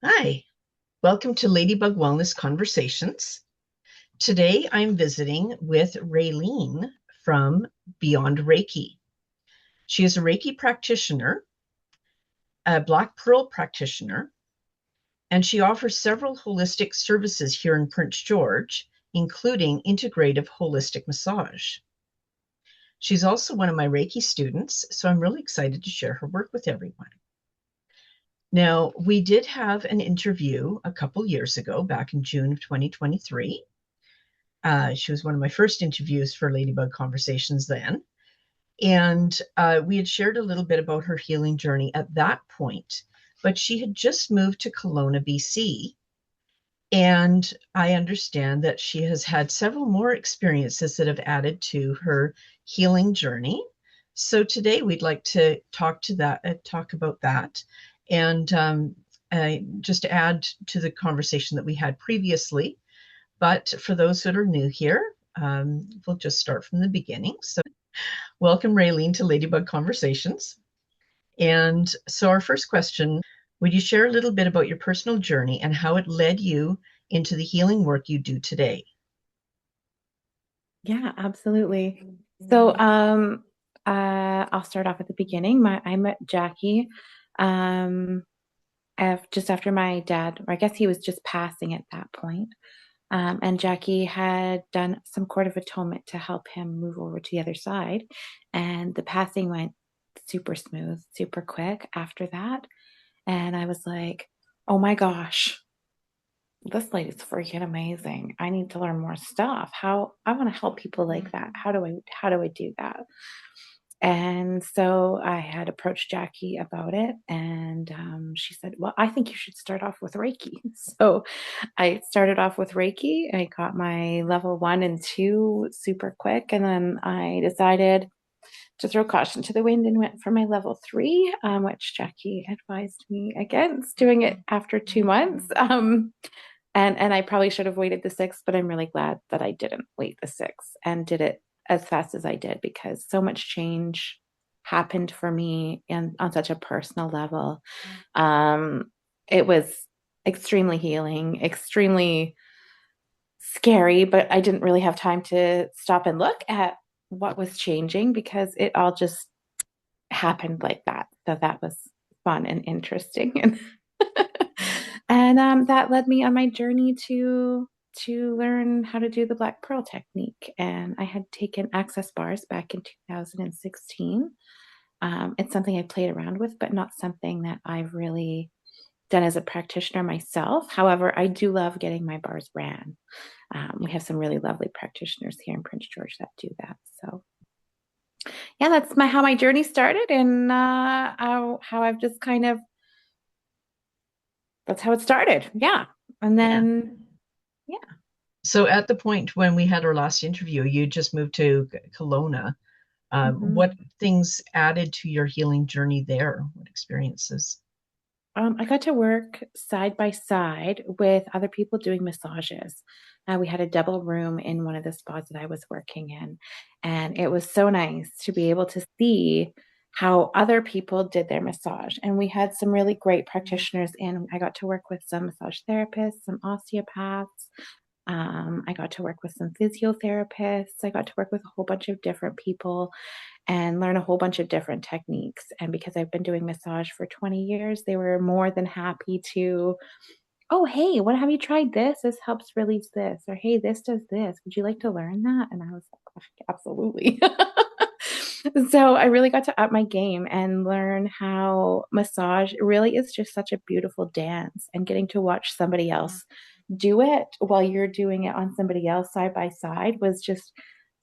Hi, welcome to Ladybug Wellness Conversations. Today I'm visiting with Raelene from Beyond Reiki. She is a Reiki practitioner, a Black Pearl practitioner, and she offers several holistic services here in Prince George, including integrative holistic massage. She's also one of my Reiki students, so I'm really excited to share her work with everyone. Now, we did have an interview a couple years ago, back in June of 2023. She was one of my first interviews for Ladybug Conversations then. And we had shared a little bit about her healing journey at that point, but she had just moved to Kelowna, BC. And I understand that she has had several more experiences that have added to her healing journey. So today we'd like to talk about that, and just to add to the conversation that we had previously. But for those that are new here, we'll just start from the beginning. So welcome, Raelene, to Ladybug Conversations. And so our first question, would you share a little bit about your personal journey and how it led you into the healing work you do today? Yeah, absolutely. So, I'll start off at the beginning. I met Jackie, um, just after my dad, or I guess he was just passing at that point. And Jackie had done some court of atonement to help him move over to the other side. And the passing went super smooth, super quick after that. And I was like, oh my gosh, this lady's freaking amazing. I need to learn more stuff. How I want to help people like that. How do I do that? And so I had approached Jackie about it, and she said, "Well, I think you should start off with Reiki." So I started off with Reiki. I got my level 1 and 2 super quick, and then I decided to throw caution to the wind and went for my level 3, which Jackie advised me against doing it after 2 months. And I probably should have waited the 6, but I'm really glad that I didn't wait the 6 and did it as fast as I did, because so much change happened for me and on such a personal level. Um, it was extremely healing, extremely scary, but I didn't really have time to stop and look at what was changing because it all just happened like that. So that was fun and interesting. And that led me on my journey to learn how to do the Black Pearl technique. And I had taken access bars back in 2016. It's something I played around with, but not something that I've really done as a practitioner myself. However, I do love getting my bars ran. We have some really lovely practitioners here in Prince George that do that. So yeah, that's how my journey started, and how I've just kind of that's how it started. Yeah. And Yeah. then, yeah. So at the point when we had our last interview, you just moved to Kelowna. Mhm. What things added to your healing journey there? What experiences? I got to work side by side with other people doing massages. We had a double room in one of the spas that I was working in. And it was so nice to be able to see how other people did their massage. And we had some really great practitioners in. I got to work with some massage therapists, some osteopaths. I got to work with some physiotherapists. I got to work with a whole bunch of different people and learn a whole bunch of different techniques. And because I've been doing massage for 20 years, they were more than happy to, oh, hey, what have you tried this? This helps release this. Or hey, this does this. Would you like to learn that? And I was like, absolutely. So I really got to up my game and learn how massage really is just such a beautiful dance, and getting to watch somebody else do it while you're doing it on somebody else side by side was just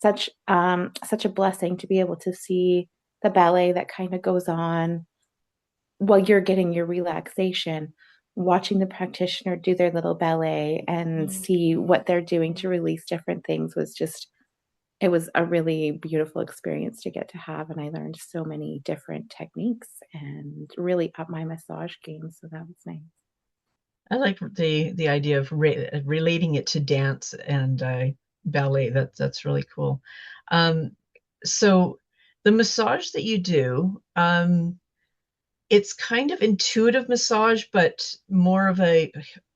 such a blessing to be able to see the ballet that kind of goes on while you're getting your relaxation, watching the practitioner do their little ballet and see what they're doing to release different things was just, it was a really beautiful experience to get to have. And I learned so many different techniques and really up my massage game. So that was nice. I like the idea of relating it to dance and ballet. That's really cool. Um, so the massage that you do, It's kind of intuitive massage, but more of a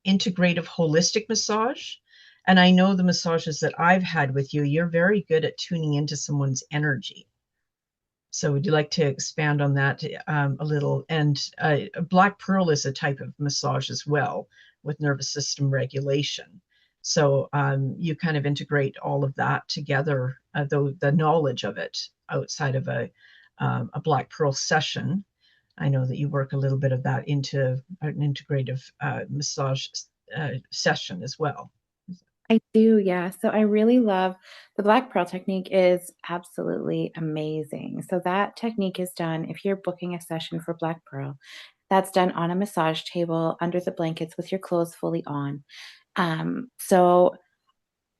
integrative, holistic massage. And I know the massages that I've had with you, you're very good at tuning into someone's energy. So would you like to expand on that a little? And Black Pearl is a type of massage as well with nervous system regulation. So you kind of integrate all of that together, though the knowledge of it outside of a Black Pearl session. I know that you work a little bit of that into an integrative massage session as well. I do, yeah. So I really love the Black Pearl technique is absolutely amazing. So that technique is done if you're booking a session for Black Pearl, that's done on a massage table under the blankets with your clothes fully on. So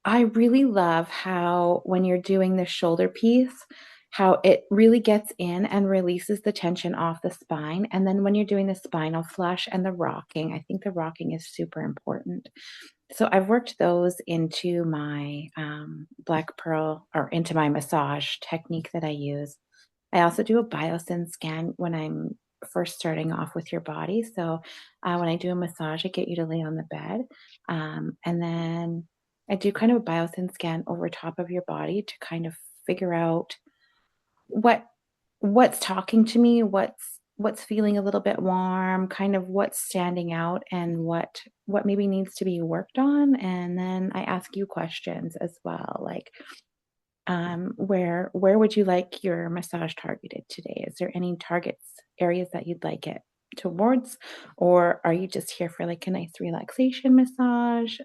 I really love how when you're doing the shoulder piece, how it really gets in and releases the tension off the spine. And then when you're doing the spinal flush and the rocking, I think the rocking is super important. So I've worked those into my Black Pearl or into my massage technique that I use. I also do a biosyn scan when I'm first starting off with your body. So when I do a massage, I get you to lay on the bed. And then I do kind of a biosyn scan over top of your body to kind of figure out what what's talking to me, what's feeling a little bit warm, kind of what's standing out and what maybe needs to be worked on. And then I ask you questions as well, like where would you like your massage targeted today? Is there any targets, areas that you'd like it towards? Or are you just here for like a nice relaxation massage?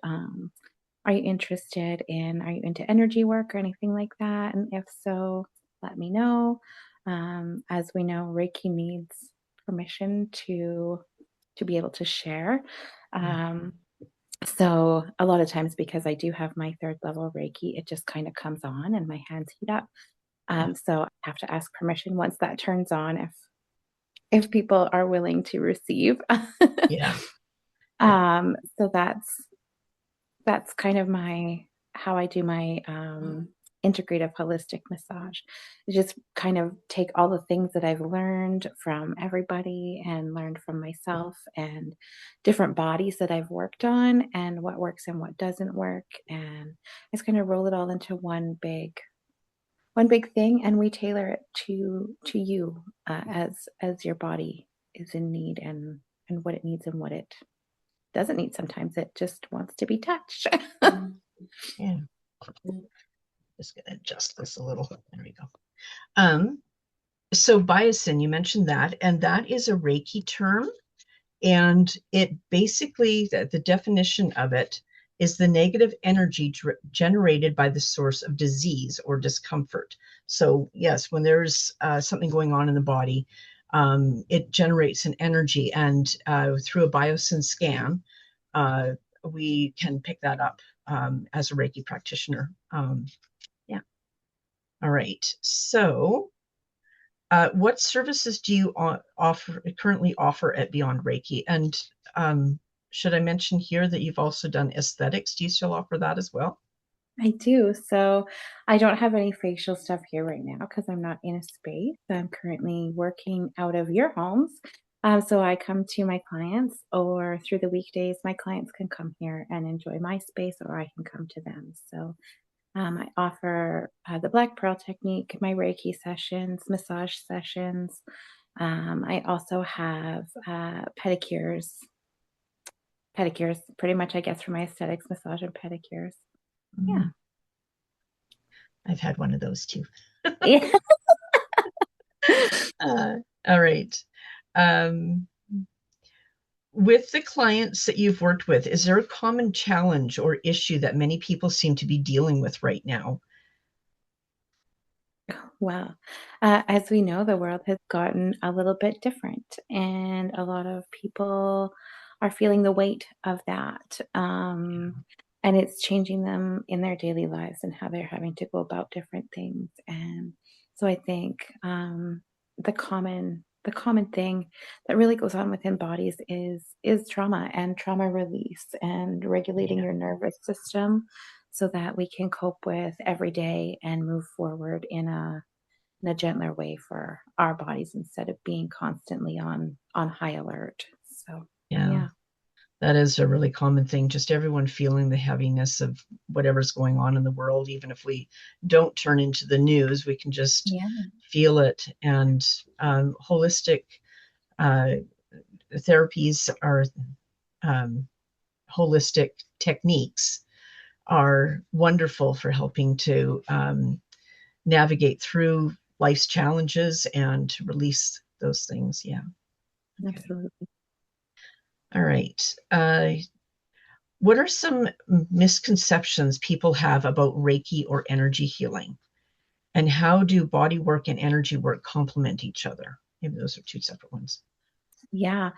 Are you into energy work or anything like that? And if so, let me know. As we know, Reiki needs permission to be able to share. Yeah. Um, so a lot of times because I do have my third level Reiki, it just kind of comes on and my hands heat up. Yeah. So I have to ask permission once that turns on if people are willing to receive. Yeah. Yeah. So that's kind of my how I do my integrative holistic massage. Just kind of take all the things that I've learned from everybody and learned from myself and different bodies that I've worked on and what works and what doesn't work. And I just kind of roll it all into one big thing and we tailor it to you as your body is in need and what it needs and what it doesn't need. Sometimes it just wants to be touched. Yeah. Just gonna adjust this a little. There we go. Um, so biosyn, you mentioned that, and that is a Reiki term, and it basically the definition of it is the negative energy generated by the source of disease or discomfort. So yes, when there's something going on in the body, it generates an energy, and through a biosyn scan, uh, we can pick that up as a Reiki practitioner. Yeah. All right. So, what services do you currently offer at Beyond Reiki? And should I mention here that you've also done aesthetics? Do you still offer that as well? I do. So I don't have any facial stuff here right now because I'm not in a space. I'm currently working out of your homes. So I come to my clients, or through the weekdays, my clients can come here and enjoy my space, or I can come to them. So I offer the Black Pearl technique, my Reiki sessions, massage sessions. I also have pedicures, pretty much, I guess, for my aesthetics, massage and pedicures. Yeah. Mm, I've had one of those too. Yeah. Uh, all right. Um, with the clients that you've worked with, is there a common challenge or issue that many people seem to be dealing with right now? Well, as we know, the world has gotten a little bit different, and a lot of people are feeling the weight of that. And it's changing them in their daily lives and how they're having to go about different things. And so I think the common thing that really goes on within bodies is trauma and trauma release and regulating Yeah. your nervous system so that we can cope with every day and move forward in a gentler way for our bodies instead of being constantly on high alert. So Yeah. yeah. That is a really common thing, just everyone feeling the heaviness of whatever's going on in the world. Even if we don't turn into the news, we can just Yeah, feel it. And holistic uh, therapies are um, holistic techniques are wonderful for helping to navigate through life's challenges and release those things. Yeah. Okay. absolutely. All right. What are some misconceptions people have about Reiki or energy healing? And how do body work and energy work complement each other? Maybe those are two separate ones. Yeah.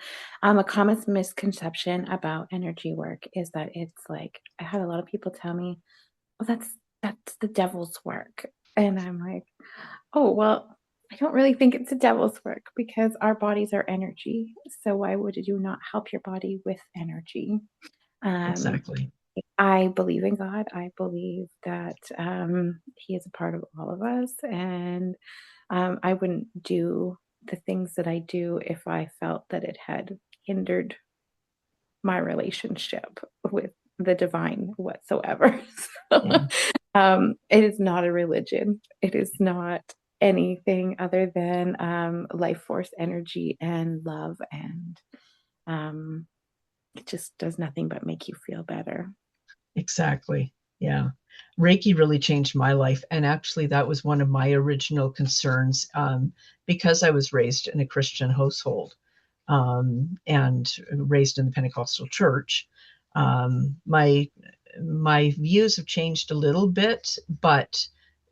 A common misconception about energy work is that it's like I had a lot of people tell me, "Well, that's the devil's work." And I'm like, "Oh, well, I don't really think it's the devil's work because our bodies are energy. So why would you not help your body with energy?" Um, Exactly. I believe in God. I believe that He is a part of all of us, and I wouldn't do the things that I do if I felt that it had hindered my relationship with the divine whatsoever. So, Yeah. it is not a religion. It is not anything other than life force energy and love, and um, it just does nothing but make you feel better. Exactly. Yeah. Reiki really changed my life. And actually, that was one of my original concerns because I was raised in a Christian household and raised in the Pentecostal church. My views have changed a little bit, but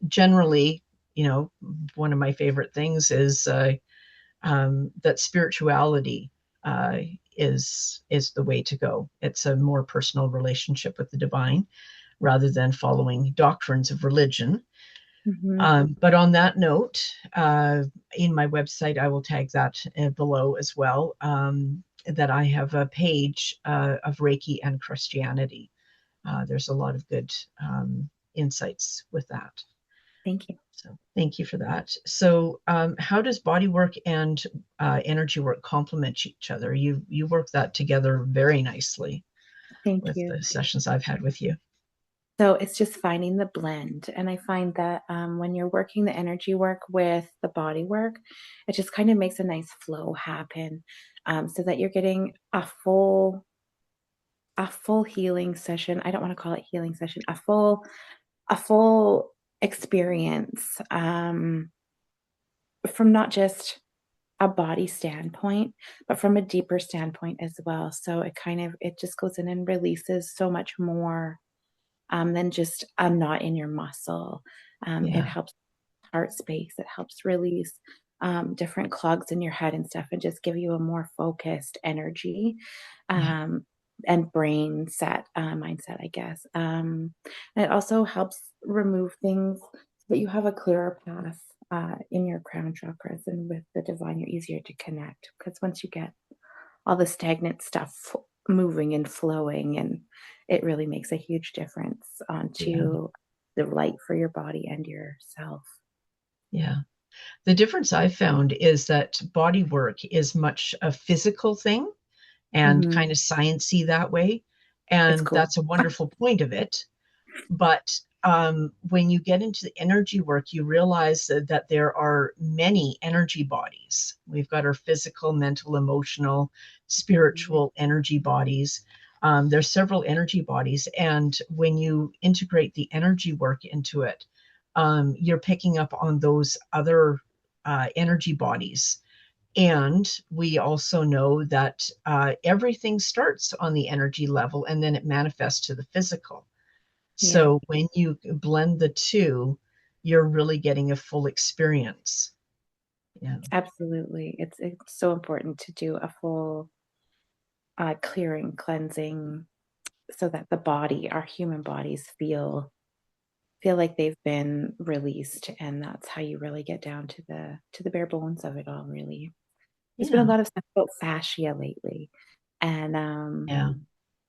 generally, one of my favorite things is that spirituality uh, is the way to go. It's a more personal relationship with the divine rather than following doctrines of religion. Mhm. But on that note, in my website, I will tag that below as well. That I have a page of Reiki and Christianity. There's a lot of good insights with that. Thank you. So thank you for that. So how does body work and energy work complement each other? You work that together very nicely Thank with you. the sessions I've had with you. So it's just finding the blend. And I find that when you're working the energy work with the body work, it just kind of makes a nice flow happen, so that you're getting a full healing session. I don't want to call it healing session, a full experience, from not just a body standpoint, but from a deeper standpoint as well. So it just goes in and releases so much more than just a knot in your muscle. It Yeah, helps heart space. It helps release different clogs in your head and stuff, and just give you a more focused energy, yeah, um, and brain set mindset, I guess. And it also helps remove things so that you have a clearer path in your crown chakras, and with the divine, you're easier to connect because once you get all the stagnant stuff moving and flowing, and it really makes a huge difference yeah, onto the light for your body and yourself. yeah. The difference I've found is that body work is much a physical thing and Mhm. kind of sciencey that way. It's And cool. that's a wonderful point of it. But when you get into the energy work, you realize that there are many energy bodies. We've got our physical, mental, emotional, Mhm. spiritual energy bodies. There's several energy bodies. And when you integrate the energy work into it, you're picking up on those other energy bodies. And we also know that everything starts on the energy level and then it manifests to the physical. Yeah, So when you blend the two, you're really getting a full experience. Yeah, absolutely. It's so important to do a full clearing, cleansing, so that the body, our human bodies, feel like they've been released, and that's how you really get down to the bare bones of it all. Really, there's been a yeah, lot of stuff about fascia lately, and yeah,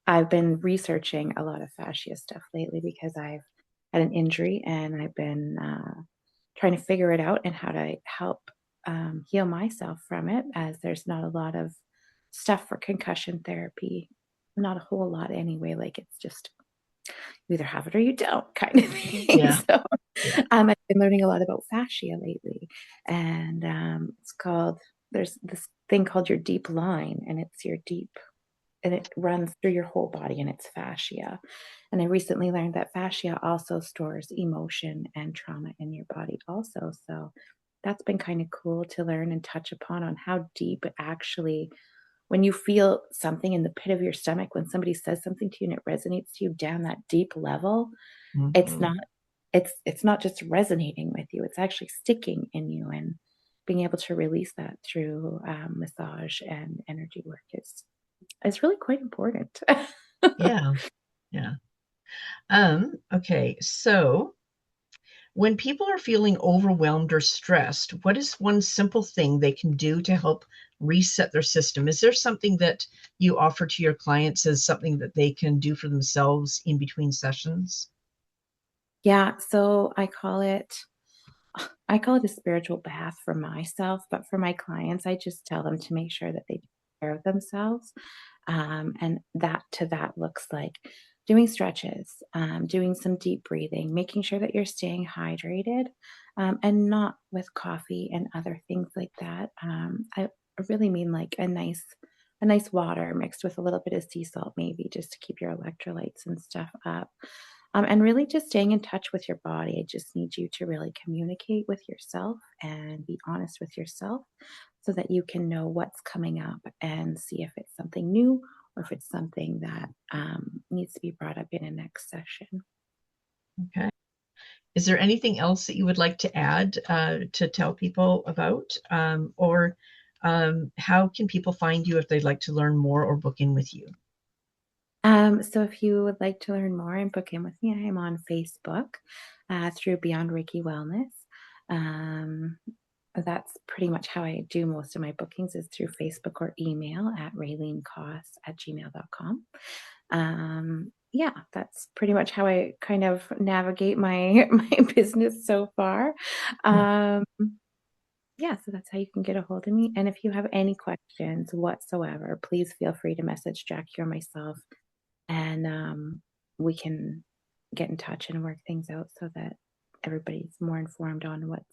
I've been researching a lot of fascia stuff lately because I've had an injury and I've been trying to figure it out and how to help heal myself from it, as there's not a lot of stuff for concussion therapy. Not a whole lot anyway. Like, it's just you either have it or you don't kind of thing. Yeah. So Yeah. I've been learning a lot about fascia lately, and there's this thing called your deep line, and it's your deep, and it runs through your whole body, and it's fascia. And I recently learned that fascia also stores emotion and trauma in your body also. So that's been kind of cool to learn and touch upon on how deep it actually, when you feel something in the pit of your stomach, when somebody says something to you and it resonates to you down that deep level, it's Mhm. not it's not just resonating with you, it's actually sticking in you. And being able to release that through massage and energy work is really quite important. Yeah. Yeah. Okay. So when people are feeling overwhelmed or stressed, what is one simple thing they can do to help reset their system? Is there something that you offer to your clients as something that they can do for themselves in between sessions? Yeah, so I call it a spiritual bath for myself, but for my clients, I just tell them to make sure that they take care of themselves. And that looks like doing stretches, doing some deep breathing, making sure that you're staying hydrated, and not with coffee and other things like that. I really mean like a nice water mixed with a little bit of sea salt, maybe just to keep your electrolytes and stuff up. And really just staying in touch with your body. I just need you to really communicate with yourself and be honest with yourself so that you can know what's coming up and see if it's something new or if it's something that needs to be brought up in a next session. Okay. Is there anything else that you would like to add to tell people about? Or how can people find you if they'd like to learn more or book in with you? So if you would like to learn more and book in with me, I am on Facebook through Beyond Reiki Wellness. Um, that's pretty much how I do most of my bookings, is through Facebook or email at raylenecoss@gmail.com. Yeah, that's pretty much how I kind of navigate my my business so far. Yeah. Um, yeah, so that's how you can get a hold of me. And if you have any questions whatsoever, please feel free to message Jackie or myself, and we can get in touch and work things out so that everybody's more informed on what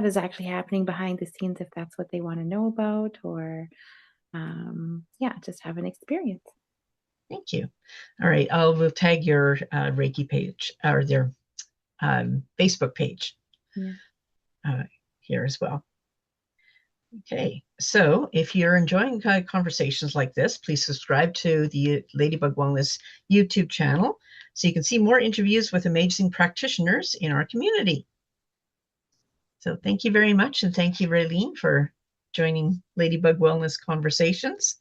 is actually happening behind the scenes, if that's what they want to know about, or yeah, just have an experience. Thank you. All right. We'll tag your Reiki page or their Facebook page Yeah. uh, here as well. Okay, so if you're enjoying conversations like this, please subscribe to the Ladybug Wellness YouTube channel so you can see more interviews with amazing practitioners in our community. So thank you very much, and thank you, Raelene, for joining Ladybug Wellness Conversations.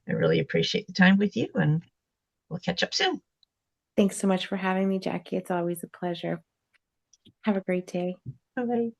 I really appreciate the time with you, and we'll catch up soon. Thanks so much for having me, Jackie. It's always a pleasure. Have a great day. Bye.